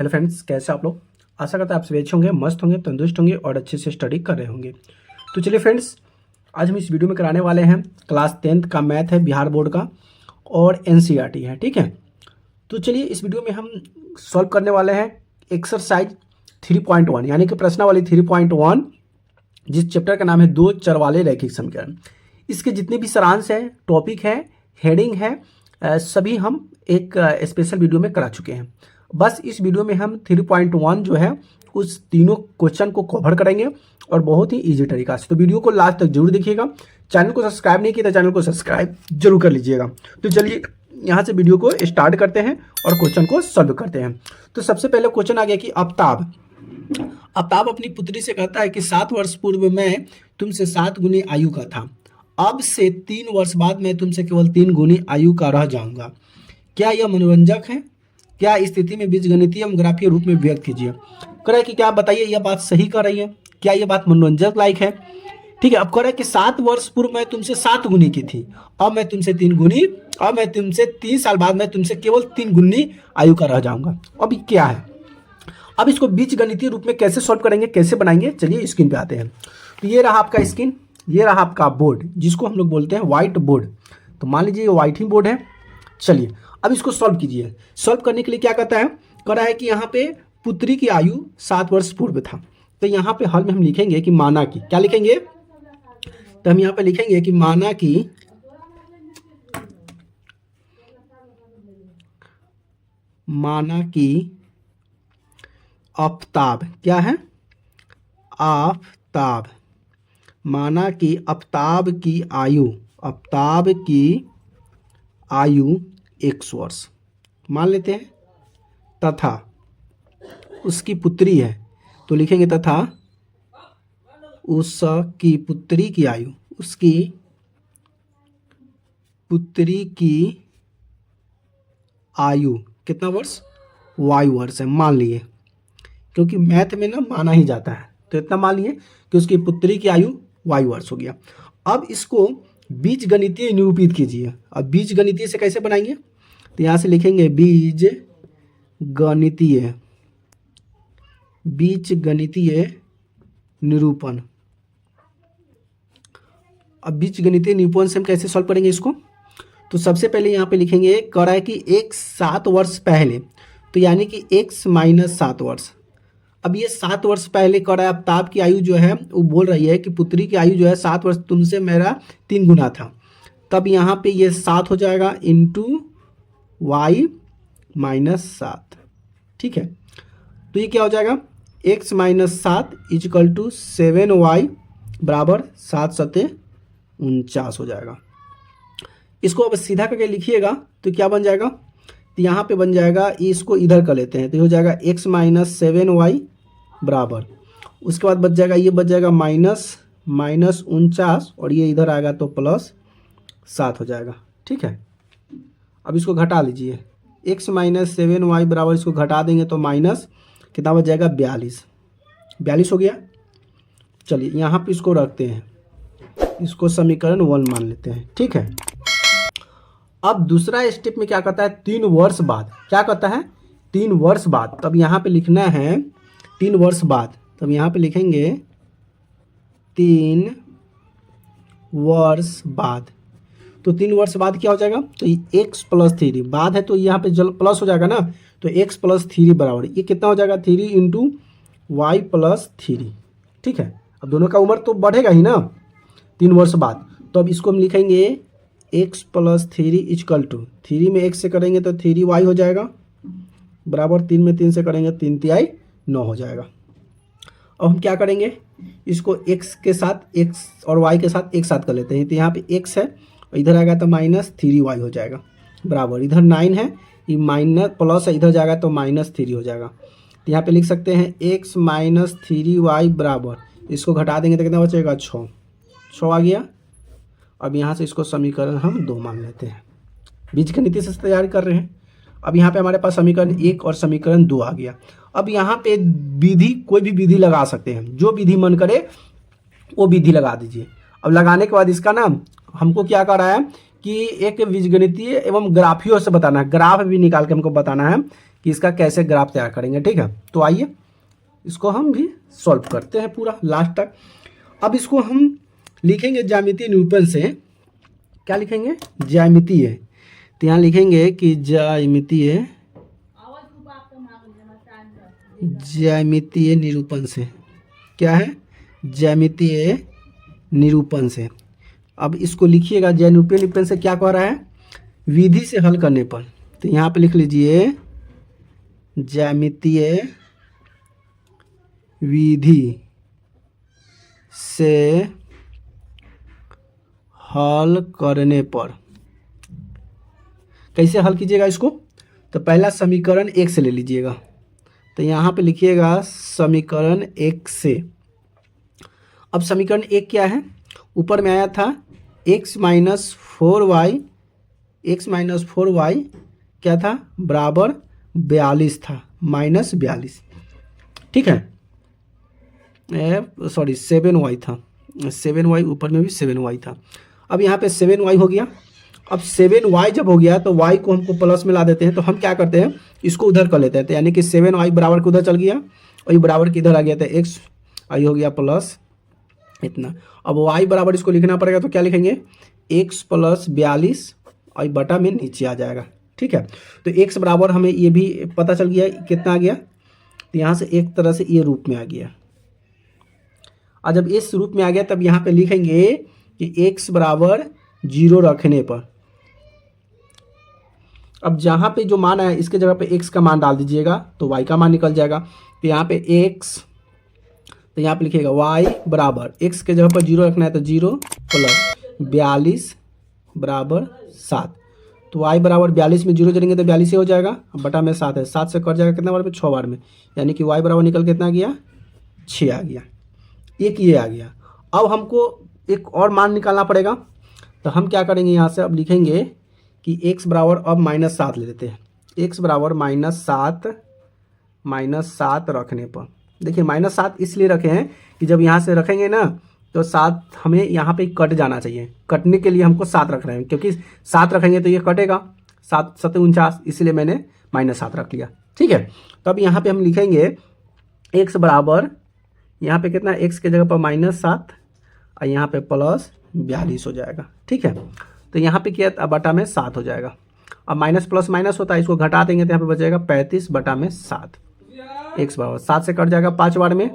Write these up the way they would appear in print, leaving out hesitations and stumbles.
Hello friends, कैसे आप लोग। आशा करते हैं आप सभी अच्छे होंगे, मस्त होंगे, तंदुरुस्त होंगे और अच्छे से स्टडी कर रहे होंगे। तो चलिए फ्रेंड्स, आज हम इस वीडियो में कराने वाले हैं क्लास 10th का मैथ है, बिहार बोर्ड का, और एनसीईआरटी है। ठीक है, तो चलिए इस वीडियो में हम सॉल्व करने वाले हैं एक्सरसाइज 3.1 यानी कि प्रश्नावली 3.1, जिस चैप्टर का नाम है दो चर वाले रैखिक समीकरण। इसके जितने भी सारांश है, टॉपिक है, हेडिंग है, सभी हम एक स्पेशल वीडियो में करा चुके हैं। बस इस वीडियो में हम 3.1 जो है उस तीनों क्वेश्चन को कवर करेंगे और बहुत ही इजी तरीका से। तो वीडियो को लास्ट तक जरूर देखिएगा। चैनल को सब्सक्राइब नहीं किया तो चैनल को सब्सक्राइब जरूर कर लीजिएगा। तो चलिए यहाँ से वीडियो को स्टार्ट करते हैं और क्वेश्चन को सॉल्व करते हैं। तो सबसे पहले क्वेश्चन आ गया कि आफ्ताब अपनी पुत्री से कहता है कि 7 वर्ष पूर्व मैं तुमसे 7 गुनी आयु का था, अब से 3 वर्ष बाद मैं तुमसे केवल 3 गुनी आयु का रह जाऊंगा। क्या यह मनोरंजक है? क्या स्थिति में बीजगणितीय एवं ग्राफीय रूप में व्यक्त कीजिए। कह रहा है कि क्या बताइए यह बात सही कर रही है, क्या यह बात मनोरंजक लायक है। ठीक है, अब कह रहा है कि 7 वर्ष पूर्व मैं तुमसे 7 गुनी की थी, अब मैं तुमसे 3 गुनी, अब मैं तुमसे 3 साल बाद मैं तुमसे केवल 3 गुनी आयु का रह जाऊंगा। अब क्या है, अब इसको बीजगणितीय रूप में कैसे सॉल्व करेंगे, कैसे बनाएंगे, चलिए स्क्रीन पे आते हैं। तो ये रहा आपका स्क्रीन, ये रहा आपका बोर्ड जिसको हम लोग बोलते हैं व्हाइट बोर्ड। तो मान लीजिए ये व्हाइट ही बोर्ड है। चलिए अब इसको सॉल्व कीजिए। सॉल्व करने के लिए क्या कहता है, कह रहा है कि यहाँ पे पुत्री की आयु 7 वर्ष पूर्व था। तो यहाँ पे हल में हम लिखेंगे कि माना कि, क्या लिखेंगे, तो हम यहाँ पे लिखेंगे कि माना कि आफ्ताब, क्या है, आफ्ताब, माना कि आफ्ताब की आयु 100 वर्ष मान लेते हैं, तथा उसकी पुत्री है तो लिखेंगे तथा उसकी पुत्री की आयु, उसकी पुत्री की आयु कितना वर्ष, y वर्ष है, मान लिए, क्योंकि मैथ में ना माना ही जाता है। तो इतना मान लिए कि उसकी पुत्री की आयु y वर्ष हो गया। अब इसको बीजगणितीय निरूपित कीजिए। अब बीजगणितीय से कैसे बनाएंगे, तो यहाँ से लिखेंगे बीजगणितीय निरूपण। अब बीजगणितीय निरूपण से हम कैसे सॉल्व करेंगे इसको, तो सबसे पहले यहाँ पे लिखेंगे, कह रहा है कि एक 7 वर्ष पहले, तो यानी कि x माइनस 7 वर्ष। अब ये 7 वर्ष पहले कह रहा है आफ्ताब की आयु जो है वो बोल रही है कि पुत्री की आयु जो है 7 वर्ष तुमसे मेरा 3 गुना था। तब यहाँ पे ये 7 हो जाएगा इंटू y माइनस 7। ठीक है, तो ये क्या हो जाएगा, x minus 7 is equal to 7y बराबर 7 सत्ते 49 हो जाएगा। इसको अब सीधा करके लिखिएगा तो क्या बन जाएगा, तो यहाँ पे बन जाएगा, इसको इधर कर लेते हैं तो ये हो जाएगा x माइनस 7y बराबर, उसके बाद बच जाएगा, ये बच जाएगा माइनस 49 और ये इधर आएगा तो प्लस 7 हो जाएगा। ठीक है, अब इसको घटा लीजिए, x माइनस 7y बराबर, इसको घटा देंगे तो माइनस कितना बच जाएगा, 42 हो गया। चलिए यहाँ पे इसको रखते हैं, इसको समीकरण 1 मान लेते हैं। ठीक है, अब दूसरा स्टेप में क्या कहता है, 3 वर्ष बाद, क्या कहता है, 3 वर्ष बाद। तब यहाँ पे लिखना है 3 वर्ष बाद, तब यहाँ पे लिखेंगे 3 वर्ष बाद। तो 3 वर्ष बाद क्या हो जाएगा, तो x प्लस 3 बाद है तो यहाँ पे जल प्लस हो जाएगा ना, तो x प्लस 3 बराबर ये कितना हो जाएगा, 3 इंटू वाई प्लस 3। ठीक है, अब दोनों का उम्र तो बढ़ेगा ही ना 3 वर्ष बाद। तो अब इसको हम लिखेंगे x प्लस 3 इजकल टू 3 में x से करेंगे तो 3y हो जाएगा बराबर 3 में 3 से करेंगे 3 तिहाई 9 हो जाएगा। अब हम क्या करेंगे, इसको x के साथ x और y के साथ एक साथ कर लेते हैं। तो यहाँ पे x है और इधर आएगा तो माइनस 3y हो जाएगा बराबर, इधर 9 है, ये माइनस प्लस है, इधर जाएगा तो माइनस 3 हो जाएगा। तो यहाँ पे लिख सकते हैं x माइनस 3y बराबर, इसको घटा देंगे तो कितना बचेगा, 6 आ गया। अब यहाँ से इसको समीकरण हम 2 मान लेते हैं, बीजगणितीय से तैयार कर रहे हैं। अब यहाँ पे हमारे पास समीकरण 1 और समीकरण 2 आ गया। अब यहाँ पे विधि, कोई भी विधि लगा सकते हैं, जो विधि मन करे वो विधि लगा दीजिए। अब लगाने के बाद इसका ना हमको क्या कर रहा है कि एक बीजगणितीय एवं ग्राफियों से बताना है, ग्राफ भी निकाल के हमको बताना है कि इसका कैसे ग्राफ तैयार करेंगे। ठीक है, तो आइए इसको हम भी सॉल्व करते हैं पूरा लास्ट तक। अब इसको हम लिखेंगे ज्यामितीय निरूपण से। क्या लिखेंगे? ज्यामितीय। तो यहाँ लिखेंगे कि ज्यामितीय निरूपण से। क्या है? ज्यामितीय निरूपण से। अब इसको लिखिएगा, ज्यामितीय निरूपण से क्या कह रहा है? विधि से हल करने पर। तो यहाँ पे लिख लीजिए ज्यामितीय विधि से हल करने पर। कैसे हल कीजिएगा इसको? तो पहला समीकरण एक से ले लीजिएगा। तो यहाँ पे लिखिएगा समीकरण एक से। अब समीकरण एक क्या है? ऊपर में आया था x माइनस 4y, क्या था? बराबर 42 था, माइनस 42। ठीक है, सॉरी 7y था, 7y, ऊपर में भी 7y था। अब यहाँ पे 7y हो गया। अब 7y जब हो गया तो y को हमको प्लस में ला देते हैं। तो हम क्या करते हैं, इसको उधर कर लेते हैं। तो यानी कि 7y बराबर के उधर चल गया और ये बराबर के इधर आ गया। तो x आई हो गया प्लस इतना। अब y बराबर इसको लिखना पड़ेगा। तो क्या लिखेंगे? x प्लस 42 और बटा में नीचे आ जाएगा। ठीक है, तो x बराबर हमें ये भी पता चल गया कितना आ गया। तो यहाँ से एक तरह से ये रूप में आ गया। और जब इस रूप में आ गया तब यहाँ पे लिखेंगे कि x बराबर 0 रखने पर। अब जहाँ पे जो मान है इसके जगह पे x का मान डाल दीजिएगा तो y का मान निकल जाएगा। तो यहाँ पे x, तो यहाँ पे लिखिएगा y बराबर x के जगह पर 0 रखना है तो 0 प्लस 42 बराबर 7। तो y बराबर 42 में 0 चलेंगे तो 42 ही हो जाएगा। बटा में 7 है, 7 से कट जाएगा कितना बार में? 6 बार में। यानी कि y बराबर निकल कितना गया? 6 आ गया। एक ये आ गया। अब हमको एक और मान निकालना पड़ेगा। तो हम क्या करेंगे, यहाँ से अब लिखेंगे कि x बराबर अब -7 ले लेते हैं। x बराबर -7 रखने पर। देखिए -7 इसलिए रखे हैं कि जब यहाँ से रखेंगे ना तो 7 हमें यहाँ पे कट जाना चाहिए। कटने के लिए हमको 7 रख रहे हैं, क्योंकि 7 रखेंगे तो ये कटेगा। 7 7 49, इसलिए मैंने -7 रख लिया। ठीक है, तो अब यहाँ पे हम लिखेंगे x बराबर, यहाँ पे कितना? x के जगह पर -7 और यहाँ पे प्लस 42 हो जाएगा। ठीक है, तो यहाँ पे क्या? अब बटा में 7 हो जाएगा। अब माइनस प्लस माइनस होता है, इसको घटा देंगे तो यहाँ पे बचेगा 35 बटा में 7। x बराबर 7 से कट जाएगा 5 बार में,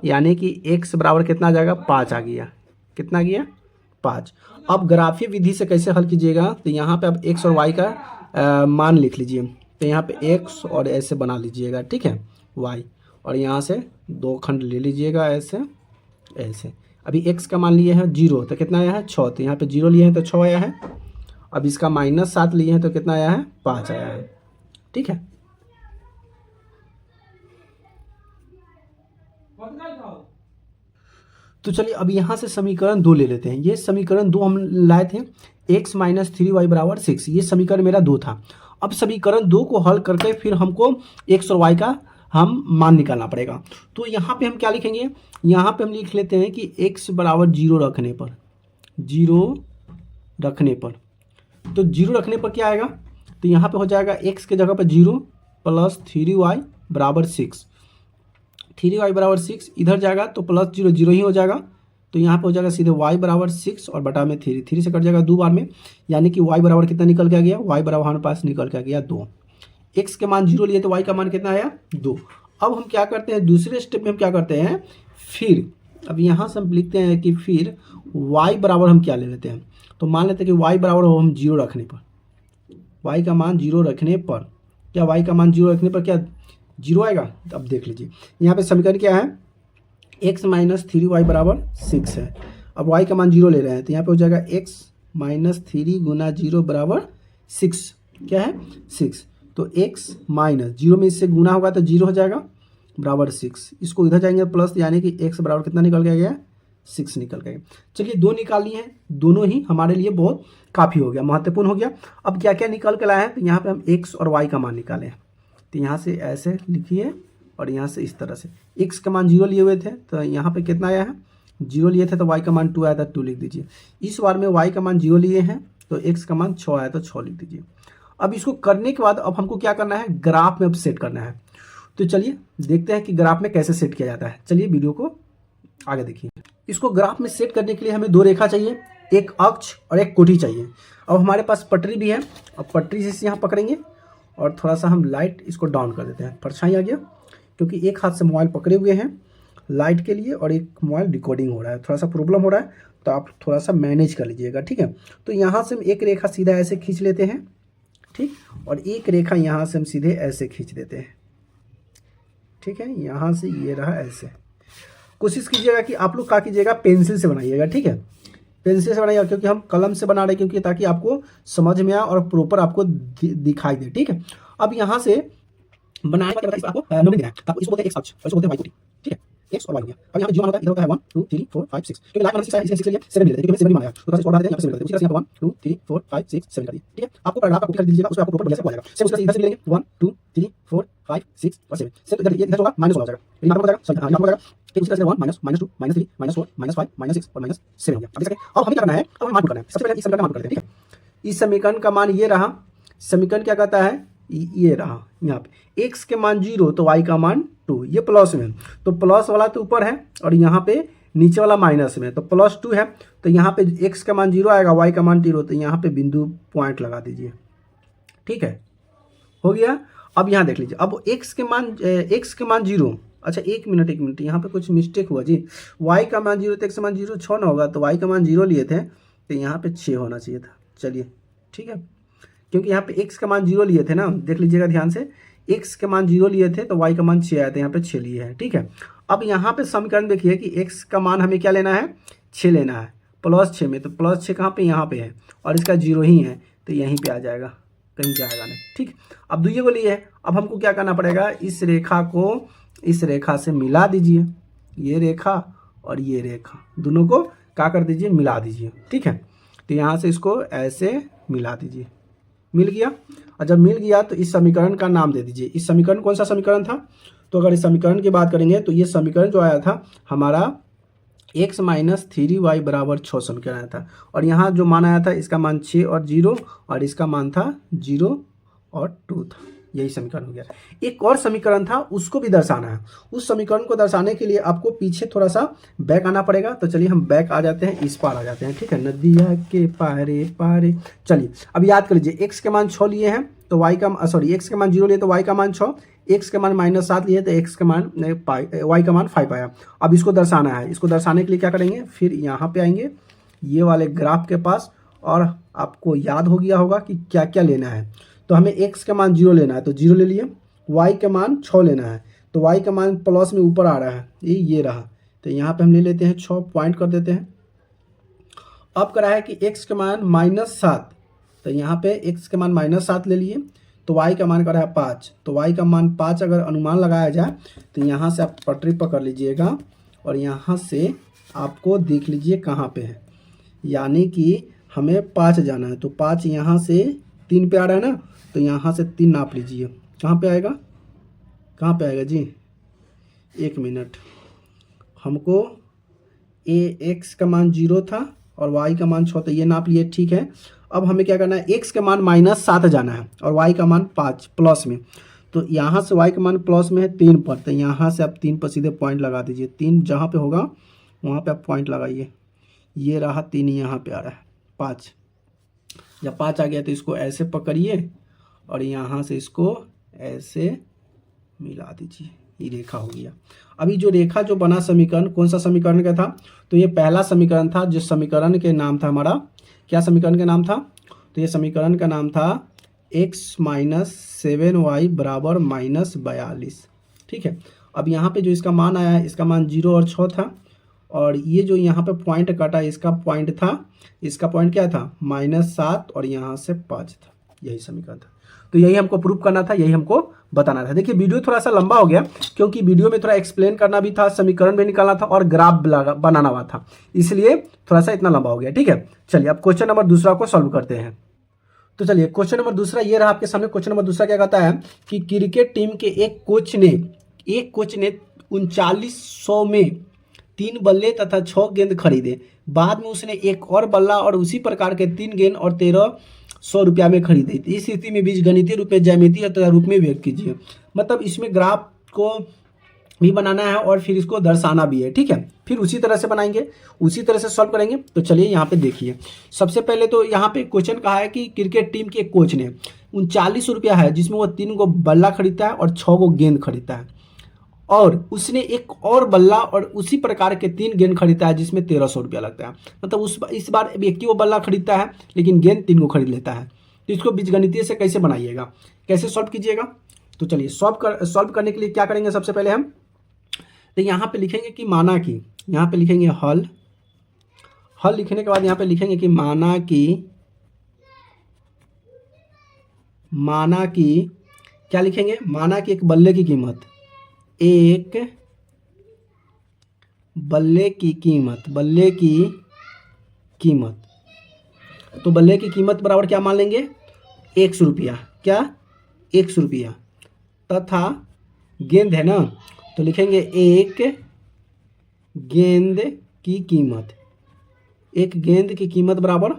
यानी कि x बराबर कितना आ जाएगा? 5 आ गया। कितना गया? 5। अब ग्राफीय विधि से कैसे हल कीजिएगा? तो यहाँ पे अब x और y का मान लिख लीजिए। तो यहाँ पे x और ऐसे बना लीजिएगा। ठीक है, y, और यहाँ से 2 खंड ले लीजिएगा ऐसे ऐसे। अभी x का मान लिए हैं 0, तो कितना आया है? 6। तो यहाँ पे 0 लिए हैं तो 6 आया है। अब इसका -7 लिए हैं तो कितना आया है? 5 आया है। ठीक है, तो चलिए अब यहाँ से समीकरण 2 ले लेते हैं। ये समीकरण 2 हम लाए थे, x माइनस 3y बराबर 6। ये समीकरण मेरा 2 था। अब समीकरण 2 को हल करके फिर हमको x और y का हम मान निकालना पड़ेगा। तो यहाँ पे हम क्या लिखेंगे? यहाँ पे हम लिख लेते हैं कि x बराबर 0 रखने पर, 0 रखने पर। तो 0 रखने पर क्या आएगा? तो यहाँ पे हो जाएगा x के जगह पर 0 प्लस 3y बराबर 6। 3y बराबर 6 इधर जाएगा तो प्लस 0 0 ही हो जाएगा। तो यहाँ पे हो जाएगा सीधे y बराबर 6 और बटा में 3, 3 से कट जाएगा 2 बार में, यानी कि y बराबर कितना निकल के आ गया? y बराबर हमारे पास निकल के आ गया 2। x के मान 0 लिए तो y का मान कितना आया? 2। अब हम क्या करते हैं, दूसरे स्टेप में हम क्या करते हैं, फिर अब यहाँ से हम लिखते हैं कि फिर y बराबर हम क्या ले लेते हैं। तो मान लेते हैं कि y बराबर हम 0 रखने पर, y का मान 0 रखने पर, क्या y का मान 0 रखने पर क्या 0 आएगा? तो अब देख लीजिए यहाँ पे समीकरण क्या है, x माइनस 3y बराबर 6 है। अब y का मान 0 ले रहे हैं तो यहाँ पे हो जाएगा x माइनस 3 गुना 0 बराबर 6। क्या है? 6। तो x माइनस 0 में इससे गुना होगा तो 0 हो जाएगा बराबर 6। इसको इधर जाएंगे प्लस, यानी कि x बराबर कितना निकल के आ गया? 6 निकल गए। चलिए 2 निकाल लिए हैं, दोनों ही हमारे लिए बहुत काफ़ी हो गया, महत्वपूर्ण हो गया। अब क्या क्या निकल के लाए हैं, तो यहाँ पे हम x और y का मान निकाले हैं। तो यहाँ से ऐसे लिखिए और यहाँ से इस तरह से। x का मान 0 लिए हुए थे तो यहाँ पे कितना आया है? 0 लिए थे तो y का मान 2 आया था, 2 लिख दीजिए। इस बार में y का मान 0 लिए हैं तो x का मान 6 आया तो 6 लिख दीजिए। अब इसको करने के बाद अब हमको क्या करना है, ग्राफ में अब सेट करना है। तो चलिए देखते हैं कि ग्राफ में कैसे सेट किया जाता है। चलिए वीडियो को आगे देखिए। इसको ग्राफ में सेट करने के लिए हमें दो रेखा चाहिए, एक अक्ष और एक कोटि चाहिए। अब हमारे पास पटरी भी है, अब पटरी से यहाँ पकड़ेंगे और थोड़ा सा हम लाइट इसको डाउन कर देते हैं। परछाई आ गया, क्योंकि एक हाथ से मोबाइल पकड़े हुए हैं लाइट के लिए और एक मोबाइल रिकॉर्डिंग हो रहा है, थोड़ा सा प्रॉब्लम हो रहा है, तो आप थोड़ा सा मैनेज कर लीजिएगा, ठीक है। तो यहाँ से हम एक रेखा सीधा ऐसे खींच लेते हैं, ठीक, और एक रेखा यहाँ से हम सीधे ऐसे खींच देते हैं, ठीक है। यहाँ से ये रहा ऐसे। कोशिश कीजिएगा कि आप लोग क्या कीजिएगा, पेंसिल से बनाइएगा, ठीक है, पेंसिल से बनाइएगा, क्योंकि हम कलम से बना रहे हैं, क्योंकि ताकि आपको समझ में आए और प्रॉपर आपको दिखाई दे, ठीक है। अब यहाँ से बनाने के बाद आपको नंबर देना है, आपको इसको बोलते हैं एक्स अक्ष और इसको बोलते हैं वाई कोटि, ठीक है, एक्स और वाई गया। अब यहाँ पे जो मान होता है इधर होता है 1 2 3 4 5 6, क्योंकि लाइक माना 6 है इसलिए 6 लिया 7 ले लेते हैं, क्योंकि 7 ही माना है, तो थोड़ा सा और बढ़ा देते हैं, यहाँ पे 7 ले लेते हैं। उसी तरह से यहाँ पे 1 2 3 4 5 6 7 कर दिए, ठीक है। आपको पैराग्राफ का कॉपी कर दीजिएगा, उसको आपको प्रॉपर बढ़िया से हो जाएगा। सेम उसका इधर से लेंगे 1 2 3 4 5 6 और 7, सेम इधर इधर होगा माइनस हो जाएगा, यहाँ पर हो जाएगा, सॉरी यहाँ पर हो जाएगा, ठीक। उसी तरह से 1 -2 -3 -4 -5 -6 और -7 हो गया। अब देखिए अब हमें क्या करना है, अब हमें मान करना है। सबसे पहले इस समीकरण का मान करते हैं, ठीक है। इस समीकरण का मान ये रहा, समीकरण क्या कहता है, ये रहा यहाँ पे x के मान 0 तो y का मान 2, ये प्लस में, तो प्लस वाला तो ऊपर है और यहाँ पे नीचे वाला माइनस में, तो +2 है, तो यहाँ पे x का मान 0 आएगा, y का मान 0, तो यहाँ पे बिंदु पॉइंट लगा दीजिए, ठीक है, हो गया। अब यहाँ देख लीजिए, अब x के मान 0, अच्छा एक मिनट यहाँ पे कुछ मिस्टेक हुआ जी, y का मान 0 तो x का मान 0 6 ना होगा, तो y का मान 0 लिए थे तो यहाँ पे 6 होना चाहिए था। चलिए ठीक है, क्योंकि यहाँ पे x का मान 0 लिए थे ना, देख लीजिएगा ध्यान से, x के मान 0 लिए थे तो y का मान 6 आया था, यहाँ पे 6 लिए है, ठीक है। अब यहाँ पे समीकरण देखिए कि x का मान हमें क्या लेना है, 6 लेना है, +6 में, तो +6 कहाँ पे, यहाँ पे है, और इसका 0 ही है, तो यहीं पे आ जाएगा, कहीं जाएगा नहीं, ठीक। अब दुइये को लिए है, अब हमको क्या करना पड़ेगा, इस रेखा को इस रेखा से मिला दीजिए, ये रेखा और ये रेखा दोनों को क्या कर दीजिए, मिला दीजिए, ठीक है। तो यहाँ से इसको ऐसे मिला दीजिए, मिल गया। और जब मिल गया तो इस समीकरण का नाम दे दीजिए। इस समीकरण कौन सा समीकरण था, तो अगर इस समीकरण की बात करेंगे तो ये समीकरण जो आया था हमारा x - 3y = 6 समीकरण आया था, और यहाँ जो मान आया था इसका मान 6 और 0 और इसका मान था 0 और 2 था, यही समीकरण हो गया। एक और समीकरण था, उसको भी दर्शाना है। उस समीकरण को दर्शाने के लिए आपको पीछे थोड़ा सा बैक आना पड़ेगा, तो चलिए हम बैक आ जाते हैं, इस पार आ जाते हैं, ठीक है, नदिया के पारे पारे। चलिए अब याद कर लीजिए, x के मान 6 लिए हैं तो y का x के मान 0 लिए तो y का मान 6, x के मान -7 लिए तो x के मान y का मान 5 आया। अब इसको दर्शाना है, इसको दर्शाने के लिए क्या करेंगे, फिर यहाँ पे आएंगे ये वाले ग्राफ के पास, और आपको याद हो गया होगा कि क्या क्या लेना है। तो हमें x का मान 0 लेना है तो 0 ले लिए, y का मान 6 लेना है तो y का मान प्लस में ऊपर आ रहा है, ये रहा, तो यहाँ पे हम ले लेते हैं 6 पॉइंट कर देते हैं। अब करा है कि x का मान -7, तो यहाँ पे x के मान -7 ले लिए, तो y का मान करा है 5, तो y का मान 5 अगर अनुमान लगाया जाए तो यहाँ से आप पटरी पकड़ लीजिएगा और यहाँ से आपको देख लीजिए कहाँ पे है, यानी कि हमें 5 जाना है, तो 5 यहाँ से 3 पे आ रहा है ना, तो यहाँ से 3 नाप लीजिए, कहाँ पे आएगा, कहाँ पे आएगा जी, 1 मिनट, हमको x का मान 0 था और y का मान 6, तो ये नाप लिए, ठीक है। अब हमें क्या करना है, x का मान -7 जाना है और y का मान 5 प्लस में, तो यहाँ से y का मान प्लस में है 3 पर, तो यहाँ से आप 3 पर सीधे पॉइंट लगा दीजिए, 3 जहाँ पे होगा वहाँ पे आप पॉइंट लगाइए, ये रहा 3 यहाँ पे आ रहा है 5, जब 5 आ गया तो इसको ऐसे पकड़िए और यहाँ से इसको ऐसे मिला दीजिए, ये रेखा हो गया। अभी जो रेखा जो बना समीकरण कौन सा समीकरण का था, तो ये पहला समीकरण था, जिस समीकरण के नाम था हमारा, क्या समीकरण का नाम था, तो ये समीकरण का नाम था x - 7y = -42, ठीक है। अब यहाँ पे जो इसका मान आया है, इसका मान 0 और 6 था, और ये जो यहाँ पे पॉइंट काटा इसका पॉइंट था, इसका पॉइंट क्या था, -7 और यहाँ से 5 था, यही समीकरण था। तो यही हमको प्रूव करना था, यही हमको बताना था। देखिए वीडियो थोड़ा सा लंबा हो गया, क्योंकि वीडियो में थोड़ा एक्सप्लेन करना भी था, समीकरण भी निकालना था और ग्राफ बनाना हुआ था, इसलिए थोड़ा सा इतना लंबा हो गया, ठीक है। चलिए अब क्वेश्चन नंबर दूसरा को सॉल्व करते हैं। तो चलिए क्वेश्चन नंबर दूसरा ये रहा आपके सामने। क्वेश्चन नंबर दूसरा क्या कहता है कि क्रिकेट टीम के एक कोच ने 3900 में 3 बल्ले तथा 6 गेंद खरीदे, बाद में उसने एक और बल्ला और उसी प्रकार के 3 गेंद और 13 100 रुपया में खरीदी थी। इस स्थिति में बीजगणितीय रूप में ज्यामितीय तथा रूप में व्यक्त कीजिए। मतलब इसमें ग्राफ को भी बनाना है और फिर इसको दर्शाना भी है, ठीक है। फिर उसी तरह से बनाएंगे, उसी तरह से सॉल्व करेंगे। तो चलिए यहाँ पे देखिए, सबसे पहले तो यहाँ पे क्वेश्चन कहा है कि क्रिकेट टीम के कोच ने 39 रुपया है जिसमें वो 3 गो बल्ला खरीदता है और 6 गो गेंद खरीदता है, और उसने एक और बल्ला और उसी प्रकार के 3 गेंद खरीदता है जिसमें 1300 रुपया लगता है। मतलब इस बार एक ही वो बल्ला खरीदता है लेकिन गेंद 3 गो खरीद लेता है। तो इसको बीजगणितीय से कैसे बनाइएगा, कैसे सॉल्व कीजिएगा? तो चलिए सॉल्व करने के लिए क्या करेंगे, सबसे पहले हम तो यहाँ पे लिखेंगे कि माना कि, यहाँ पे लिखेंगे हल लिखने के बाद यहाँ पे लिखेंगे कि माना कि क्या लिखेंगे, माना कि एक बल्ले की कीमत, तो बल्ले की कीमत बराबर क्या मान लेंगे, 100 रुपया, क्या 100 रुपया, तथा गेंद है ना, तो लिखेंगे एक गेंद की कीमत बराबर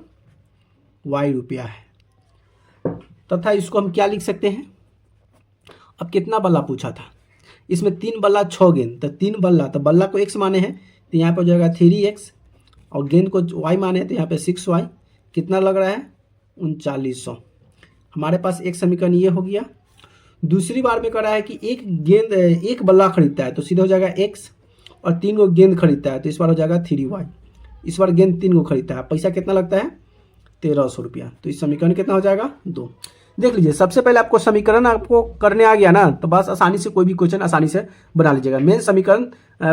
y रुपया है। तथा इसको हम क्या लिख सकते हैं, अब कितना बल्ला पूछा था, इसमें 3 बल्ला 6 गेंद, तो 3 बल्ला, तो बल्ला को x माने हैं तो यहाँ पर हो जाएगा 3x, और गेंद को y माने हैं तो यहाँ पे 6y, कितना लग रहा है 3900। हमारे पास एक समीकरण ये हो गया। दूसरी बार में कर रहा है कि एक बल्ला खरीदता है तो सीधे हो जाएगा x, और 3 गो गेंद खरीदता है तो इस बार हो जाएगा 3y। इस बार गेंद 3 गो खरीदता है, पैसा कितना लगता है 1300 रुपया। तो इस समीकरण कितना हो जाएगा 2। देख लीजिए, सबसे पहले आपको समीकरण आपको करने आ गया ना, तो बस आसानी से कोई भी क्वेश्चन आसानी से बना लीजिएगा। मेन समीकरण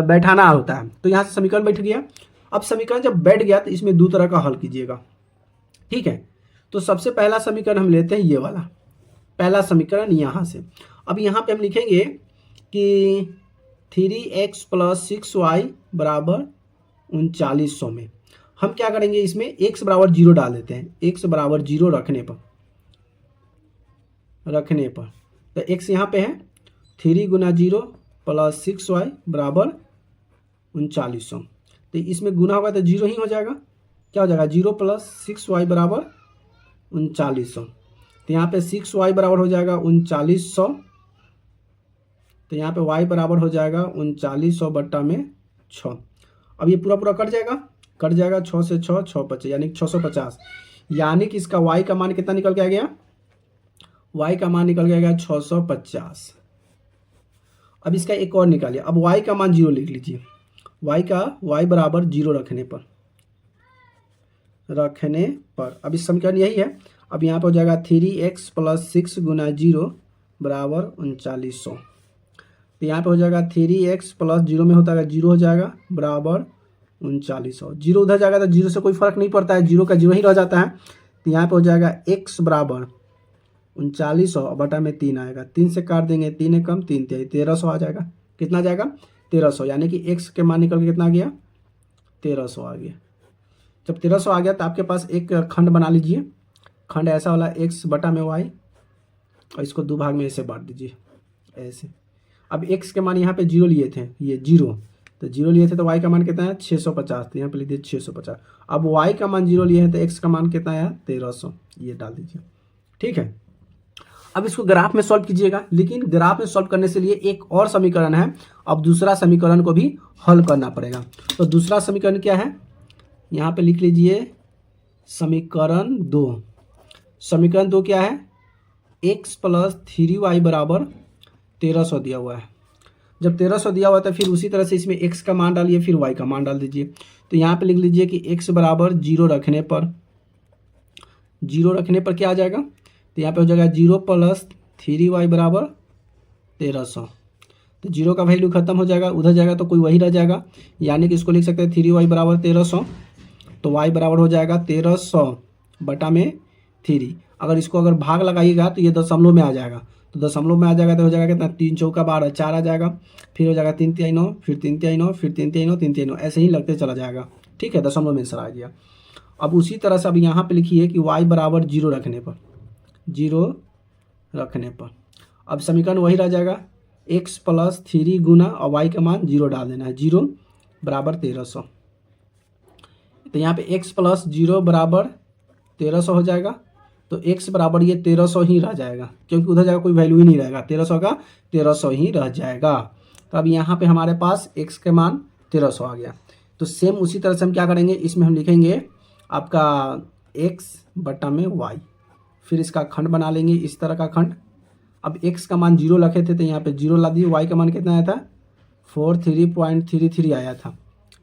बैठाना होता है। तो यहाँ से समीकरण बैठ गया। अब समीकरण जब बैठ गया तो इसमें 2 तरह का हल कीजिएगा, ठीक है। तो सबसे पहला समीकरण हम लेते हैं ये वाला, पहला समीकरण यहाँ से। अब यहाँ पे हम लिखेंगे कि 3x + 6y बराबर 3900 में हम क्या करेंगे, इसमें x बराबर 0 डाल देते हैं। x बराबर 0 रखने पर तो x यहाँ पे है 3 गुना 0 + 6y बराबर 3900। तो इसमें गुना होगा तो 0 ही हो जाएगा, क्या हो जाएगा 0 + 6y बराबर 3900। तो यहाँ पे 6y बराबर हो जाएगा 3900, तो यहाँ पे y बराबर हो जाएगा 3900 बट्टा में 6। अब ये पूरा कट जाएगा 6 से 6 6 यानी 650, यानी कि इसका y का मान कितना निकल के आ गया, y का मान निकल के आ गया 650। अब इसका एक और निकालिए। अब y का मान 0 लिख लीजिए, y बराबर 0 रखने पर अब इस समीकरण यही है। अब यहाँ पर हो जाएगा 3x + 6 गुना 0 बराबर 3900। तो यहाँ पे हो जाएगा 3x + 0 में होता है 0 हो जाएगा बराबर 3900। 0 उधर जाएगा तो 0 से कोई फर्क नहीं पड़ता है, 0 का 0 ही रह जाता है। तो यहाँ पे हो जाएगा x बराबर 3900 बटा में 3 आएगा, 3 से काट देंगे, 3 कम 3 1300 आ जाएगा। कितना आ जाएगा 1300, यानी कि x के मान निकल के कितना आ गया 1300 आ गया। जब 1300 आ गया तो आपके पास एक खंड बना लीजिए, खंड ऐसा वाला x बटा में y, और इसको 2 भाग में ऐसे बांट दीजिए ऐसे। अब x के मान यहाँ पे 0 लिए थे, ये 0, तो 0 लिए थे तो y का मान कितना है 650, तो यहाँ पे लिख दीजिए 650। अब y का मान 0 लिए हैं तो x का मान कितना है 1300, ये डाल दीजिए, ठीक है। अब इसको ग्राफ में सॉल्व कीजिएगा, लेकिन ग्राफ में सॉल्व करने से लिए एक और समीकरण है। अब दूसरा समीकरण को भी हल करना पड़ेगा। तो दूसरा समीकरण क्या है, यहाँ पे लिख लीजिए समीकरण 2। समीकरण 2 क्या है, x + 3y बराबर 1300 दिया हुआ है। जब 1300 दिया हुआ है तो फिर उसी तरह से इसमें x का मान डालिए, फिर y का मान डाल दीजिए। तो यहाँ पे लिख लीजिए कि x बराबर 0 रखने पर क्या आ जाएगा, तो यहाँ पे हो जाएगा 0 + 3y बराबर 1300। तो 0 का वैल्यू खत्म हो जाएगा, उधर जाएगा तो कोई वही रह जाएगा, यानी कि इसको लिख सकते हैं 3y बराबर 1300। तो y बराबर हो जाएगा 1300 बटा में 3। अगर इसको भाग लगाइएगा तो ये दशमलव में आ जाएगा, तो दशमलव में आ जाएगा तो हो जाएगा कितना 3 चौका 12 4 आ जाएगा, फिर हो जाएगा 3 तिहाई 9, फिर 3 तिहाई 9, फिर 3 तिहाई 9, 3 तिहाई 9, ऐसे ही लगते चला जाएगा, ठीक है। दशमलव में आंसर आ गया। अब उसी तरह से अब यहाँ पे लिखिए कि y बराबर 0 रखने पर अब समीकरण वही रह जाएगा, x + 3 गुना और y का मान 0 डाल देना है, 0 बराबर 1300। तो यहाँ पे x + 0 बराबर 1300 हो जाएगा, तो x बराबर ये 1300 ही रह जाएगा, क्योंकि उधर जगह कोई वैल्यू ही नहीं रहेगा, 1300 का 1300 ही रह जाएगा। तो अब यहाँ पे हमारे पास x के मान 1300 आ गया। तो सेम उसी तरह से हम क्या करेंगे, इसमें हम लिखेंगे आपका x बटा में y, फिर इसका खंड बना लेंगे इस तरह का खंड। अब x का मान 0 रखे थे तो यहाँ पे 0 ला दिए, y का मान कितना आया था 43.33 आया था,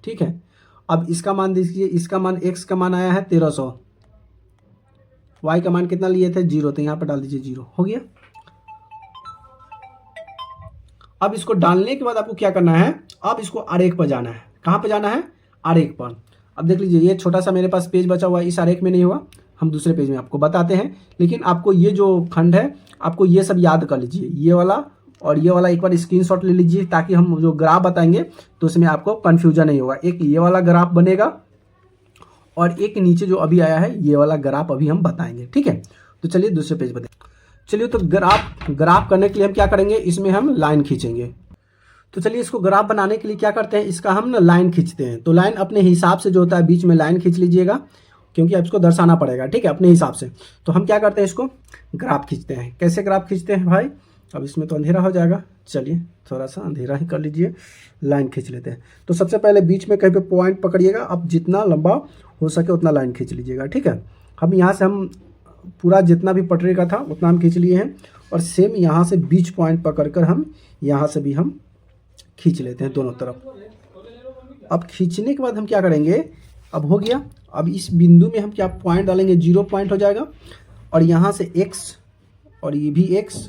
ठीक है। अब इसका मान दीजिए, इसका मान x का मान आया है 1300, y का मान कितना लिए थे 0, तो यहाँ पर डाल दीजिए 0, हो गया। अब इसको डालने के बाद आपको क्या करना है, अब इसको आरेख पर जाना है। कहाँ पर जाना है, आरेख पर। अब देख लीजिए ये छोटा सा मेरे पास पेज बचा हुआ है, इस आरेख में नहीं हुआ, हम दूसरे पेज में आपको बताते हैं। लेकिन आपको ये जो खंड है आपको ये सब याद कर लीजिए, ये वाला और ये वाला एक बार स्क्रीनशॉट ले लीजिए, ताकि हम जो ग्राफ बताएंगे तो उसमें आपको कन्फ्यूजन नहीं होगा। एक ये वाला ग्राफ बनेगा और एक नीचे जो अभी आया है ये वाला ग्राफ अभी हम बताएंगे, ठीक है। तो चलिए दूसरे पेज पर चलिए। तो ग्राफ करने के लिए हम क्या करेंगे, इसमें हम लाइन खींचेंगे। तो चलिए इसको ग्राफ बनाने के लिए क्या करते हैं, इसका हम ना लाइन खींचते हैं। तो लाइन अपने हिसाब से जो होता है बीच में लाइन खींच लीजिएगा, क्योंकि आप इसको दर्शाना पड़ेगा, ठीक है, अपने हिसाब से। तो हम क्या करते हैं, इसको ग्राफ खींचते हैं। कैसे ग्राफ खींचते हैं भाई, अब इसमें तो अंधेरा हो जाएगा, चलिए थोड़ा सा अंधेरा ही कर लीजिए, लाइन खींच लेते हैं। तो सबसे पहले बीच में कहीं पे पॉइंट पकड़िएगा, अब जितना लंबा हो सके उतना लाइन खींच लीजिएगा, ठीक है। हम यहाँ से हम पूरा जितना भी पटरी का था उतना हम खींच लिए हैं, और सेम यहाँ से बीच पॉइंट पकड़ कर हम यहाँ से भी हम खींच लेते हैं दोनों तरफ। अब खींचने के बाद हम क्या करेंगे, अब हो गया। अब इस बिंदु में हम क्या पॉइंट डालेंगे, 0 पॉइंट हो जाएगा, और यहाँ से x और ये भी x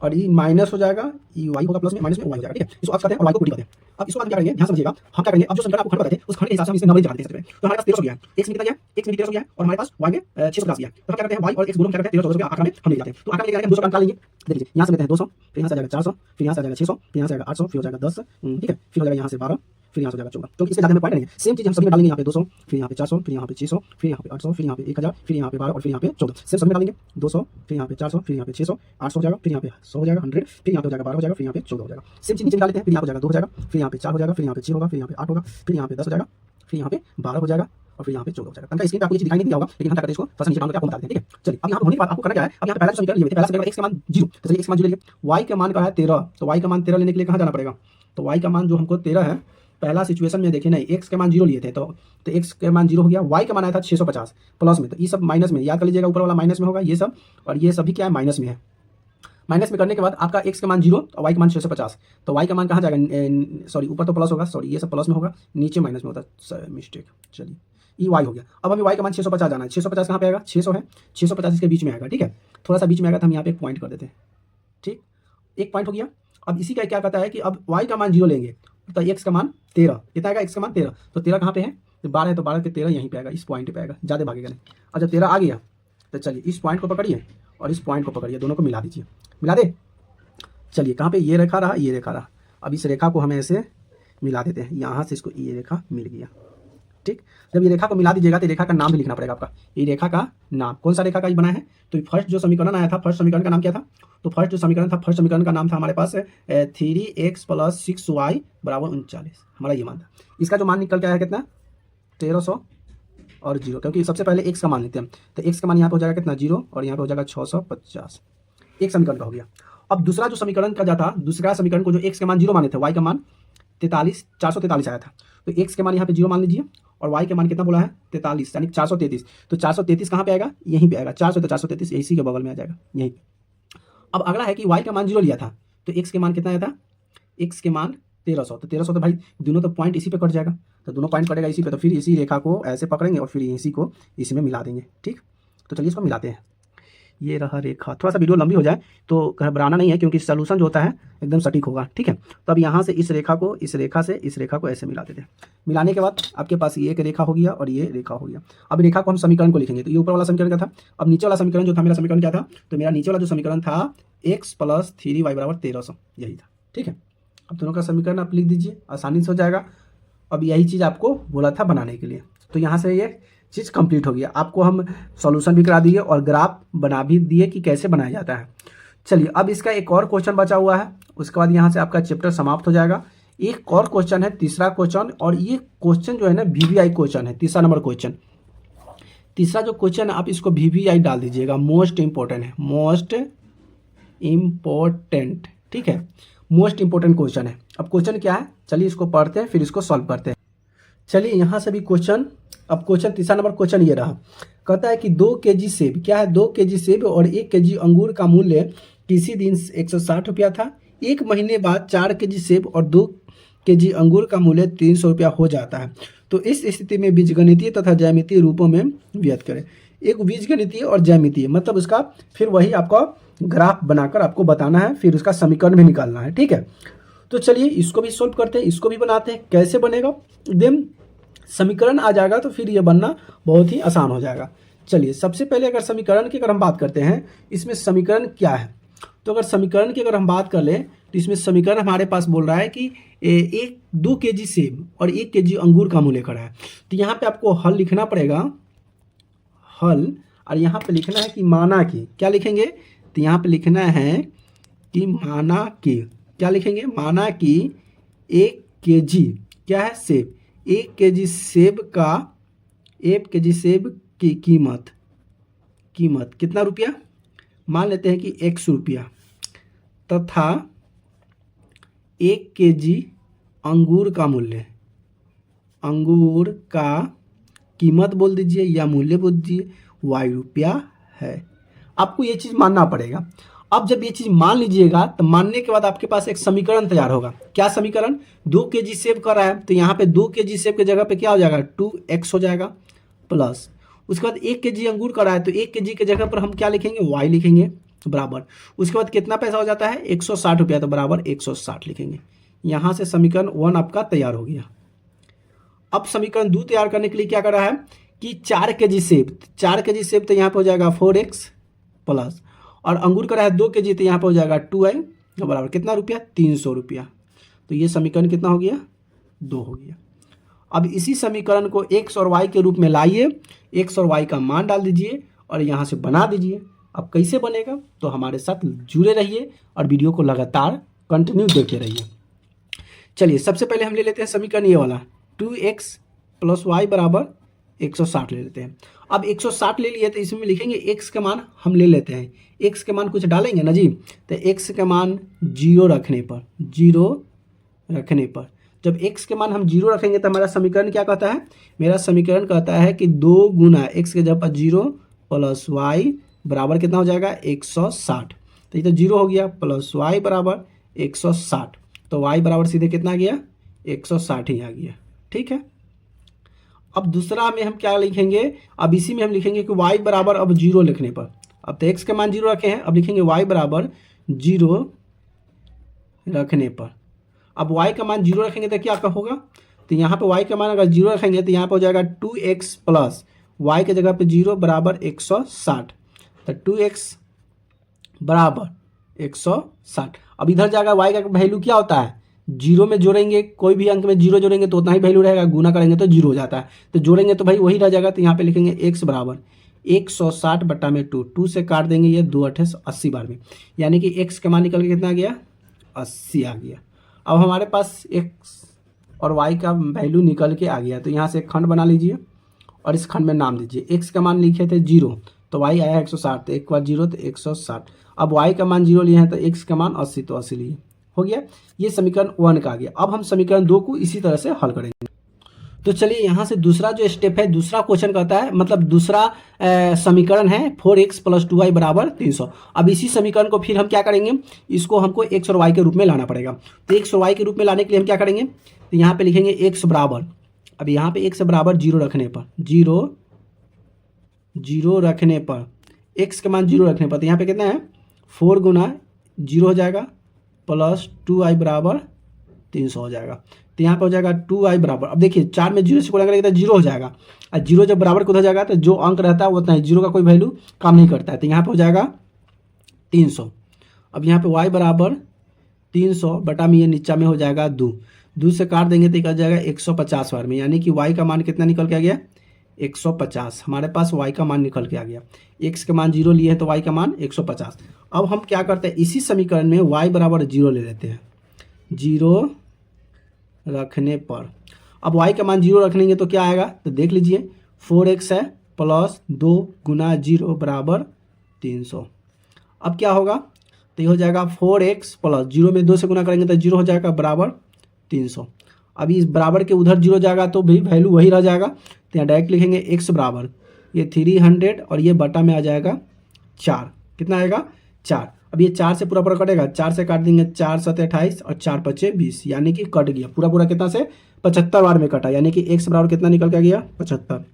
और ये माइनस हो जाएगा, ये y होगा प्लस में, माइनस में y हो जाएगा, ठीक है। इसको आप करते हैं और y को पुट करते हैं। अब इसको बाद क्या करेंगे, ध्यान समझिएगा, हम क्या करेंगे, अब जो समीकरण आपको खंड बताए थे उस खंड के हिसाब से हम इसमें नंबर चढ़ा देते हैं। तो हमारे पास 1300 गया, x में कितना गया, x में 1300 गया, और हमारे पास y में 650 गया। तो हम क्या करते हैं, y और x दोनों क्या करते हैं 1300 आंकड़ा में हम ले जाते हैं। तो आंकड़ा में लेके 200 निकाल लेंगे, देखिए यहाँ से लेते हैं 200, फिर यहाँ से आ जाएगा 400, फिर यहाँ से आ जाएगा 600, फिर यहाँ से आएगा 800, फिर हो जाएगा 10, ठीक है, फिर हो जाएगा यहाँ से 12, फिर यहाँ से हो जाएगा 14, क्योंकि इसमें ज़्यादा में पॉइंट नहीं है। सेम चीज़ हम सभी में डालेंगे, यहाँ पे 200, फिर यहाँ पे 400, फिर यहाँ पे 600, फिर यहाँ पे 800, फिर यहाँ पे 1000, फिर यहाँ पे 12 और फिर यहाँ पे 14। सेम सभी में डालेंगे 200, फिर यहाँ पे 400, फिर यहाँ पे 600, 800 हो जाएगा, फिर यहाँ पे 100 हो जाएगा 100, फिर यहाँ पे हो जाएगा 12 हो जाएगा, फिर यहाँ पे 14 हो जाएगा। सेम चीज़ नीचे डाल लेते हैं, फिर यहाँ पे हो जाएगा 2 हो जाएगा, फिर यहाँ पे 4 हो जाएगा, फिर यहाँ पे 6 होगा, फिर यहाँ पे 8 होगा, फिर यहाँ पे 10 हो जाएगा, फिर यहाँ पे 12 हो जाएगा, और फिर यहाँ पे 14 हो जाएगा। तनका स्क्रीन पे आपको ये चीज़ दिखाई नहीं दिया होगा, लेकिन हम क्या करते हैं, इसको फर्स्ट नीचे डाल करके आपको बता देते हैं, ठीक है। चलिए अब यहाँ होने के बाद आपको करना क्या है, अब यहाँ पे पहला समीकरण लिए हुए थे, पहला समीकरण x का मान 0, तो चलिए x का मान 0 ले लिए, y का मान का है 13, तो y का मान 13 लेने के लिए कहाँ जाना पड़ेगा, तो y का मान जो हमको 13 है, पहला सिचुएशन में देखिए नहीं, x के मान 0 लिए थे, तो x के मान 0 हो गया, y का मान आया था 650 प्लस में, तो ये सब माइनस में, याद कर लीजिएगा, ऊपर वाला माइनस में होगा ये सब, और ये सभी क्या है माइनस में है। माइनस में करने के बाद आपका x का मान 0 और y का मान 650, तो y का मान कहाँ जाएगा, सॉरी ऊपर तो प्लस होगा, सॉरी ये सब प्लस में होगा, नीचे माइनस में होता है, मिस्टेक, चलिए ये y हो गया। अब हमें y का मान 650 जाना है, 650 कहाँ पे आएगा, 600 है, 650 इसके बीच में आएगा, ठीक है, थोड़ा सा बीच में आएगा तो हम यहाँ पे एक पॉइंट कर देते हैं, ठीक, एक पॉइंट हो गया। अब इसी का क्या कहता है कि अब y का मान 0 लेंगे तो x का मान 13, कितना आएगा, x का मान 13, तो 13 कहाँ पे है, तो 12 है, तो 12 के 13 यहीं पे आएगा, इस पॉइंट पे आएगा, ज़्यादा भागेगा नहीं। और जब 13 आ गया तो चलिए इस पॉइंट को पकड़िए और इस पॉइंट को पकड़िए, दोनों को मिला दीजिए, मिला दे। चलिए कहाँ पे ये रेखा रहा, ये रेखा रहा, अब इस रेखा को हमें ऐसे मिला देते हैं, यहाँ से इसको ये रेखा मिल गया, ठीक। जब ये रेखा को मिला दीजिएगा तो रेखा का नाम भी लिखना पड़ेगा आपका, ये रेखा का नाम कौन सा रेखा का बना है, तो फर्स्ट जो समीकरण आया था, फर्स्ट समीकरण का नाम क्या था, तो फर्स्ट जो समीकरण था, फर्स्ट समीकरण का नाम था हमारे पास 3x + 6y = 39, हमारा ये मान था। इसका जो मान निकल के आया कितना, 1300 और 0, क्योंकि सबसे पहले x का मान लेते हैं, तो x का मान यहाँ पे हो जाएगा कितना 0, और यहाँ पे हो जाएगा 650, एक समीकरण का हो गया। अब दूसरा जो समीकरण का था, दूसरा समीकरण को जो x का मान 0 माने थे, y का मान 443 आया था, तो x के मान यहाँ पे 0 मान लीजिए, और y के मान कितना बोला है 43, यानी 433, तो 433 कहाँ पे आएगा, यहीं पे आएगा, 400 तो 433 इसी के बगल में आ जाएगा, यहीं पे। अब अगला है कि y का मान 0 लिया था, तो x के मान कितना आया था, x के मान 1300, तो 1300 तो भाई दोनों तो पॉइंट इसी पे कट जाएगा, तो दोनों पॉइंट कटेगा इसी पे, तो फिर इसी रेखा को ऐसे पकड़ेंगे और फिर इसी को इसी में मिला देंगे, ठीक। तो चलिए इसको मिलाते हैं, ये रहा रेखा। थोड़ा सा वीडियो लंबी हो जाए तो घबराना नहीं है, क्योंकि सलूशन जो होता है एकदम सटीक होगा, ठीक है। तो अब यहाँ से इस रेखा को, इस रेखा से इस रेखा को ऐसे मिला देते हैं। मिलाने के बाद आपके पास ये एक रेखा हो गया और ये रेखा हो गया। अब रेखा को हम समीकरण को लिखेंगे, तो ये ऊपर वाला समीकरण क्या था, अब नीचे वाला समीकरण जो था, मेरा समीकरण क्या था, तो मेरा नीचे वाला जो समीकरण था x + 3y = 1300, यही था, ठीक है। अब दोनों का समीकरण आप लिख दीजिए, आसानी से हो जाएगा। अब यही चीज़ आपको बोला था बनाने के लिए, तो यहाँ से ये चीज़ कंप्लीट हो गया। आपको हम सॉल्यूशन भी करा दिए और ग्राफ बना भी दिए कि कैसे बनाया जाता है। चलिए अब इसका एक और क्वेश्चन बचा हुआ है, उसके बाद यहाँ से आपका चैप्टर समाप्त हो जाएगा। एक और क्वेश्चन है, तीसरा क्वेश्चन, और ये क्वेश्चन जो है ना VVI क्वेश्चन है, तीसरा नंबर क्वेश्चन। तीसरा जो क्वेश्चन है आप इसको VVI डाल दीजिएगा, मोस्ट इंपॉर्टेंट है, मोस्ट इम्पोर्टेंट, ठीक है, मोस्ट इंपॉर्टेंट क्वेश्चन है। अब क्वेश्चन क्या है, चलिए इसको पढ़ते हैं फिर इसको सॉल्व करते हैं। चलिए यहाँ से भी क्वेश्चन, अब क्वेश्चन तीसरा नंबर क्वेश्चन ये रहा, कहता है कि 2 kg सेब, क्या है 2 kg सेब और 1 kg अंगूर का मूल्य किसी दिन 160 रुपया था, एक महीने बाद 4 kg सेब और 2 kg अंगूर का मूल्य 300 रुपया हो जाता है। तो इस स्थिति में बीजगणितीय तथा ज्यामितीय रूपों में व्यक्त करें। एक बीजगणितीय और ज्यामितीय मतलब उसका फिर वही आपका ग्राफ बनाकर आपको बताना है, फिर उसका समीकरण भी निकालना है, ठीक है। तो चलिए इसको भी सोल्व करते हैं, इसको भी बनाते हैं, कैसे बनेगा, देन समीकरण आ जाएगा तो फिर ये बनना बहुत ही आसान हो जाएगा। चलिए सबसे पहले अगर समीकरण की अगर हम बात करते हैं, इसमें समीकरण क्या है, तो अगर समीकरण की अगर हम बात कर लें तो इसमें समीकरण हमारे पास बोल रहा है कि 2 kg सेब और 1 kg अंगूर का मूल्य खड़ा है। तो यहाँ पे आपको हल लिखना पड़ेगा, हल, और यहाँ पे लिखना है कि माना कि, क्या लिखेंगे, तो यहाँ पे लिखना है कि माना कि, क्या लिखेंगे, माना कि 1 kg क्या है सेब, 1 kg सेब का, 1 kg सेब की कीमत कितना रुपया, मान लेते हैं कि 100 रुपया, तथा 1 kg अंगूर का मूल्य, अंगूर का कीमत बोल दीजिए या मूल्य बोल दीजिए y रुपया है। आपको ये चीज़ मानना पड़ेगा। अब जब ये चीज़ मान लीजिएगा तो मानने के बाद आपके पास एक समीकरण तैयार होगा। क्या समीकरण, 2 kg सेब कर रहा है तो यहाँ पे 2 kg सेब की जगह पे क्या हो जाएगा, 2x हो जाएगा, प्लस उसके बाद 1 kg अंगूर कर रहा है तो 1 kg की जगह पर हम क्या लिखेंगे, y लिखेंगे, बराबर उसके बाद कितना पैसा हो जाता है 160 रुपया, तो बराबर 160 लिखेंगे। यहाँ से समीकरण 1 आपका तैयार हो गया। अब समीकरण 2 तैयार करने के लिए क्या कर रहा है कि 4 kg सेब, 4 kg सेब तो यहाँ पे हो जाएगा 4x प्लस, और अंगूर का है 2 kg तो यहाँ पे हो जाएगा 2y, बराबर कितना रुपया, 300 रुपया। तो ये समीकरण कितना हो गया, 2 हो गया। अब इसी समीकरण को x और y के रूप में लाइए, x और y का मान डाल दीजिए और यहाँ से बना दीजिए। अब कैसे बनेगा, तो हमारे साथ जुड़े रहिए और वीडियो को लगातार कंटिन्यू देखते रहिए। चलिए सबसे पहले हम ले लेते हैं समीकरण ये वाला, 2x प्लस y बराबर 160 ले लेते हैं। अब 160 ले लिए तो इसमें लिखेंगे x का मान हम ले लेते हैं, x के मान कुछ डालेंगे ना जी, तो x के मान 0 रखने पर, 0 रखने पर, जब x के मान हम 0 रखेंगे तो हमारा समीकरण क्या कहता है, मेरा समीकरण कहता है कि 2 गुना x के जगह पर 0 प्लस y बराबर कितना हो जाएगा 160। तो ये तो 0 हो गया, प्लस y बराबर 160, तो y बराबर सीधे कितना आ गया 160 ही आ गया, ठीक है। अब दूसरा में हम क्या लिखेंगे, अब इसी में हम लिखेंगे कि y बराबर अब 0 लिखने पर, अब तो x के मान 0 रखे हैं, अब लिखेंगे y बराबर 0 रखने पर। अब y का मान 0 रखेंगे तो क्या होगा, तो यहाँ पे y का मान अगर 0 रखेंगे तो यहाँ पे हो जाएगा 2x प्लस y के जगह पे 0 बराबर 160, तो 2x बराबर 160। अब इधर जाएगा y का वैल्यू क्या होता है, 0 में जोड़ेंगे, कोई भी अंक में 0 जोड़ेंगे तो उतना ही वैल्यू रहेगा, गुना करेंगे तो 0 हो जाता है, तो जोड़ेंगे तो भाई वही रह जाएगा। तो यहाँ पे लिखेंगे x बराबर 160 बटा में 2 से काट देंगे, ये 2 8 80 बार में, यानी कि x का मान निकल के कितना आ गया 80 आ गया। अब हमारे पास x और y का वैल्यू निकल के आ गया, तो यहाँ से एक खंड बना लीजिए और इस खंड में नाम दीजिए। x का मान लिखे थे 0 तो y आया 160, तो एक बार 0 तो 160। अब y का मान 0 लिए हैं तो x का मान 80, तो 80 लिए, हो गया। ये समीकरण 1 का आ गया। अब हम समीकरण 2 को इसी तरह से हल करेंगे। तो चलिए यहाँ से दूसरा जो स्टेप है, दूसरा क्वेश्चन कहता है, मतलब दूसरा समीकरण है 4x प्लस 2y बराबर 300। अब इसी समीकरण को फिर हम क्या करेंगे, इसको हमको x और y के रूप में लाना पड़ेगा। तो x और y के रूप में लाने के लिए हम क्या करेंगे, तो यहाँ पे लिखेंगे x बराबर, अब यहाँ पे x बराबर 0 रखने पर, 0 रखने पर, x के मान 0 रखने पर, तो यहाँ पे कितना है 4 गुना 0 हो जाएगा प्लस 2y बराबर 300 हो जाएगा। तो यहाँ पे हो जाएगा 2y बराबर, अब देखिए 4 में 0 से गुणा करेंगे तो 0 हो जाएगा, और 0 जब बराबर को हो जाएगा तो जो अंक रहता है वो उतना ही, 0 का कोई वैल्यू काम नहीं करता है, तो यहाँ पे हो जाएगा 300। अब यहाँ पे y बराबर 300 बटा में ये नीचा में हो जाएगा 2 से काट देंगे तो एक आ जाएगा 150 बार में, यानी कि y का मान कितना निकल के आ गया 150। हमारे पास y का मान निकल के आ गया, x के मान 0 लिए हैं तो y का मान 150। अब हम क्या करते हैं, इसी समीकरण में y बराबर 0 ले लेते हैं, 0 रखने पर। अब y का मान 0 रखेंगे तो क्या आएगा, तो देख लीजिए 4x है प्लस 2 गुना 0 बराबर 300। अब क्या होगा, तो ये हो जाएगा 4x प्लस 0 में 2 से गुना करेंगे तो 0 हो जाएगा बराबर 300। अभी इस बराबर के उधर 0 जाएगा तो भी वैल्यू वही रह जाएगा, तो यहाँ डायरेक्ट लिखेंगे x बराबर ये 300 और ये बटा में आ जाएगा 4। कितना आएगा 4। अब ये 4 से पूरा कटेगा, 4 से काट देंगे, 4 7 28 और 4 5 20, यानी कि कट गया पूरा कितना से 75 बार में कटा, यानी कि x बराबर कितना निकल के गया 75।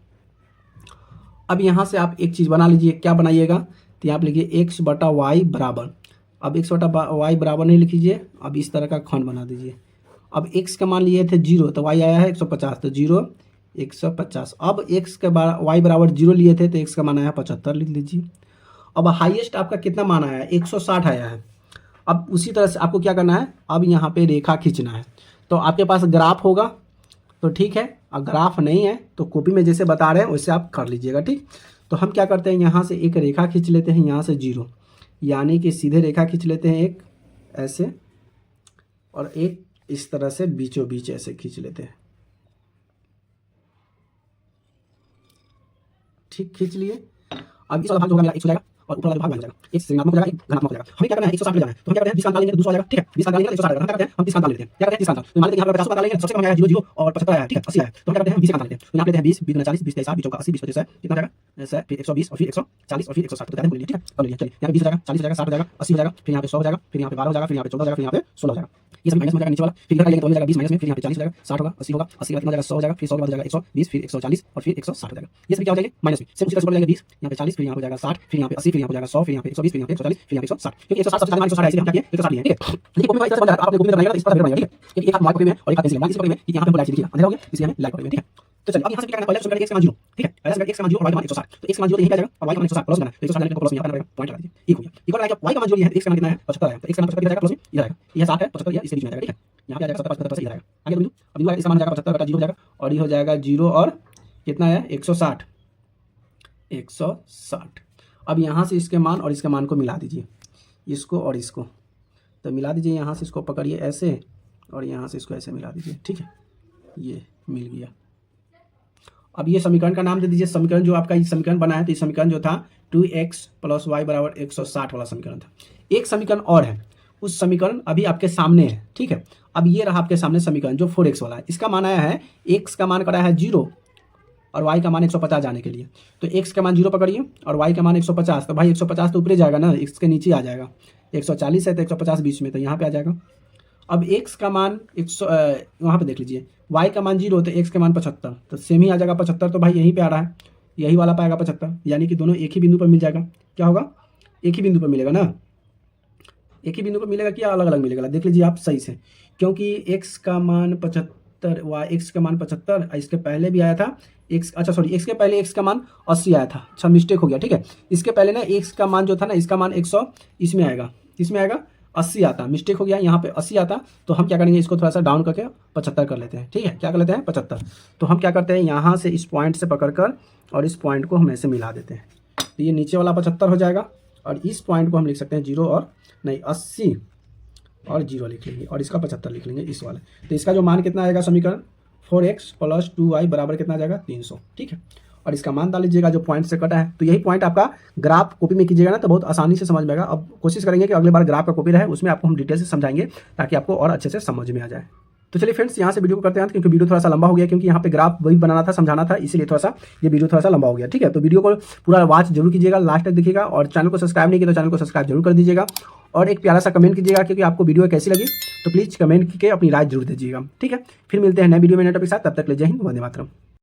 अब यहाँ से आप एक चीज़ बना लीजिए, क्या बनाइएगा, तो यहाँ आप लिखिए x बटा वाई बराबर, अब x बटा वाई बराबर नहीं लिखिए, अब इस तरह का खंड बना दीजिए। अब x का मान लिए थे 0 तो y आया है 150, तो 0 150। अब x के y बराबर 0 लिए थे तो x का मान आया 75, लिख लीजिए। अब हाईएस्ट आपका कितना मान आया है 160 आया है। अब उसी तरह से आपको क्या करना है, अब यहाँ पे रेखा खींचना है। तो आपके पास ग्राफ होगा तो ठीक है, और ग्राफ नहीं है तो कॉपी में जैसे बता रहे हैं वैसे आप कर लीजिएगा, ठीक। तो हम क्या करते हैं, यहाँ से एक रेखा खींच लेते हैं, यहाँ से 0, यानी कि सीधे रेखा खींच लेते हैं एक ऐसे, और एक इस तरह से बीचों बीच ऐसे खींच लेते हैं, ठीक, खींच लिए। अब इस वाला भाग जो होगा मेरा 1 हो जाएगा और ऊपर वाला भाग बन जाएगा, एक ऋणात्मक हो जाएगा एक धनात्मक हो जाएगा। हमें क्या करना है 160 ले जाना है, तो हम क्या करते हैं 20 का अंतर लेंगे तो 200 आ जाएगा, ठीक है, 20 का अंतर लेंगे तो 160 आ जाएगा। हम क्या करते हैं, हम 30 का अंतर लेते हैं, क्या करते हैं 30 का अंतर, तो मान लेते हैं यहाँ पे 50 का अंतर लेंगे, सबसे कम आया 0 0 और 75 आया, ठीक है, 80 आया, तो हम क्या करते हैं 20 का अंतर लेते हैं, तो यहाँ लेते हैं 20 20 40 20 23 20 80 20 25 कितना जाएगा, ऐसा फिर 120 और फिर 140 और फिर 160, तो कहते हैं, ठीक है, कर लीजिए। चलिए यहाँ पे 20 हो जाएगा, 40 हो जाएगा, 60 हो जाएगा, 80 हो जाएगा, फिर यहाँ पे 100 हो जाएगा, फिर यहाँ पे 12 हो जाएगा, फिर यहाँ पे 14 हो जाएगा, फिर यहाँ पे 16 हो जाएगा, ये सभी माइनस हो जाएगा नीचे वाला, फिर इधर का लेंगे तो हो जाएगा 20 माइनस में, फिर यहाँ पे 40 हो जाएगा, 60 होगा, 80 होगा, 80 के बाद कितना हो जाएगा 100 हो जाएगा, फिर 100 के बाद हो जाएगा 120, फिर 140 और फिर 160 हो जाएगा। ये सभी क्या हो जाएंगे माइनस में, सेम उसी तरह से जाएगा 20, यहाँ पे 40, फिर यहाँ पे हो जाएगा 60, फिर यहाँ पे 80, फिर यहाँ पे हो जाएगा 100, फिर यहाँ पे 120, फिर यहाँ पे 140, फिर यहाँ पे 160, क्योंकि 160 सबसे ज्यादा मान 160 है, इसलिए हम क्या किए 160 लिए, ठीक है। देखिए कॉपी में इस तरह से बन जाएगा, आप अपने कॉपी में बनाइएगा तो इस तरह से बनाइएगा, ठीक है, क्योंकि एक हाथ हमारे कॉपी में और एक हाथ पेंसिल में, इसी कॉपी में यहाँ पे हम लाइट लिखिएगा, अंधेरा हो गया इसलिए हमें लाइट कॉपी में, ठीक है। तो चलिए अब यहाँ से क्या करना है, पहले समीकरण x का मान 0, ठीक है, पहले समीकरण x का मान 0 और y का मान 160, तो x का मान 0 यहीं पे आ जाएगा और y का मान 160 प्लस करना है, तो 160 को प्लस में यहाँ करना पड़ेगा, पॉइंट लगा दीजिए, एक हो गया। इक्वल है y का मान जो है x का मान कितना है 75 है, तो x का मान 75 कितना जाएगा प्लस में इधर आएगा, ये 60 है 75 ये इसके बीच में आ जाएगा, ठीक है, यहाँ पे आ जाएगा 70 75 से इधर आएगा, आगे बिंदु अब बिंदु इसका मान जाएगा 75 बटा 0 हो जाएगा और ये हो जाएगा 0 और कितना है 160 160। अब यहाँ से इसके मान और इसके मान को मिला दीजिए, इसको और इसको, तो मिला दीजिए, यहाँ से इसको पकड़िए ऐसे और यहाँ से इसको ऐसे मिला दीजिए, ठीक है, ये मिल गया। अब ये समीकरण का नाम दे दीजिए, समीकरण जो आपका ये समीकरण बना है तो ये समीकरण जो था 2x प्लस वाई बराबर 160 वाला समीकरण था। एक समीकरण और है, उस समीकरण अभी आपके सामने है, ठीक है। अब ये रहा आपके सामने समीकरण जो 4x वाला है, इसका मान आया है x का मान कराया है 0 और y का मान 150 जाने के लिए, तो x का मान 0 पकड़िए और y का मान 150, तो भाई 150 तो ऊपर जाएगा ना, x के नीचे आ जाएगा, 140 है तो 150 बीच में, तो यहाँ पे आ जाएगा। अब x का मान 100 वहाँ पे देख लीजिए, y का मान 0 तो x का मान 75, तो सेम ही आ जाएगा 75, तो भाई यहीं पे आ रहा है, यही वाला पाएगा 75, यानी कि दोनों एक ही बिंदु पर मिल जाएगा। क्या होगा, एक ही बिंदु पर मिलेगा ना, एक ही बिंदु पर मिलेगा, क्या अलग अलग मिलेगा, देख लीजिए आप सही से, क्योंकि x का मान 75 x का मान 75, इसके पहले भी आया था x, अच्छा सॉरी x के पहले x का मान 80 आया था, अच्छा मिस्टेक हो गया, ठीक है। इसके पहले ना x का मान जो था ना, इसका मान 100 इसमें आएगा 80 आता, मिस्टेक हो गया, यहाँ पे 80 आता, तो हम क्या करेंगे इसको थोड़ा सा डाउन करके 75 कर लेते हैं, ठीक है, क्या कर लेते हैं 75। तो हम क्या करते हैं, यहाँ से इस पॉइंट से पकड़कर और इस पॉइंट को हम ऐसे मिला देते हैं, तो ये नीचे वाला 75 हो जाएगा और इस पॉइंट को हम लिख सकते हैं 0 और नहीं 80 और 0 लिख लेंगे और इसका 75 लिख लेंगे इस वाले। तो इसका जो मान कितना आएगा समीकरण 4x प्लस 2y बराबर कितना आ जाएगा 300, ठीक है। और इसका मान डाल लीजिएगा जो पॉइंट से कटा है, तो यही पॉइंट आपका ग्राफ कॉपी में कीजिएगा ना तो बहुत आसानी से समझ में आएगा। अब कोशिश करेंगे कि अगले बार ग्राफ का कॉपी रहे, उसमें आपको हम डिटेल से समझाएंगे ताकि आपको और अच्छे से समझ में आ जाए। तो चलिए फ्रेंड्स यहाँ से वीडियो को करते हैं, क्योंकि वीडियो थोड़ा सा लंबा हो गया, क्योंकि यहाँ पे ग्राफ वही बनाना था समझाना था, इसीलिए थोड़ा सा ये वीडियो थोड़ा सा लंबा हो गया, ठीक है। तो वीडियो को पूरा वॉच जरूर कीजिएगा, लास्ट तक देखिएगा और चैनल को सब्सक्राइब नहीं किया तो चैनल को सब्सक्राइब जरूर कर दीजिएगा और एक प्यारा सा कमेंट कीजिएगा, क्योंकि आपको वीडियो कैसी लगी तो प्लीज़ कमेंट करके अपनी राय जरूर दीजिएगा, ठीक है। फिर मिलते हैं नए वीडियो में नए टॉपिक के साथ, तब तक ले जय हिंद, वंदे मातरम।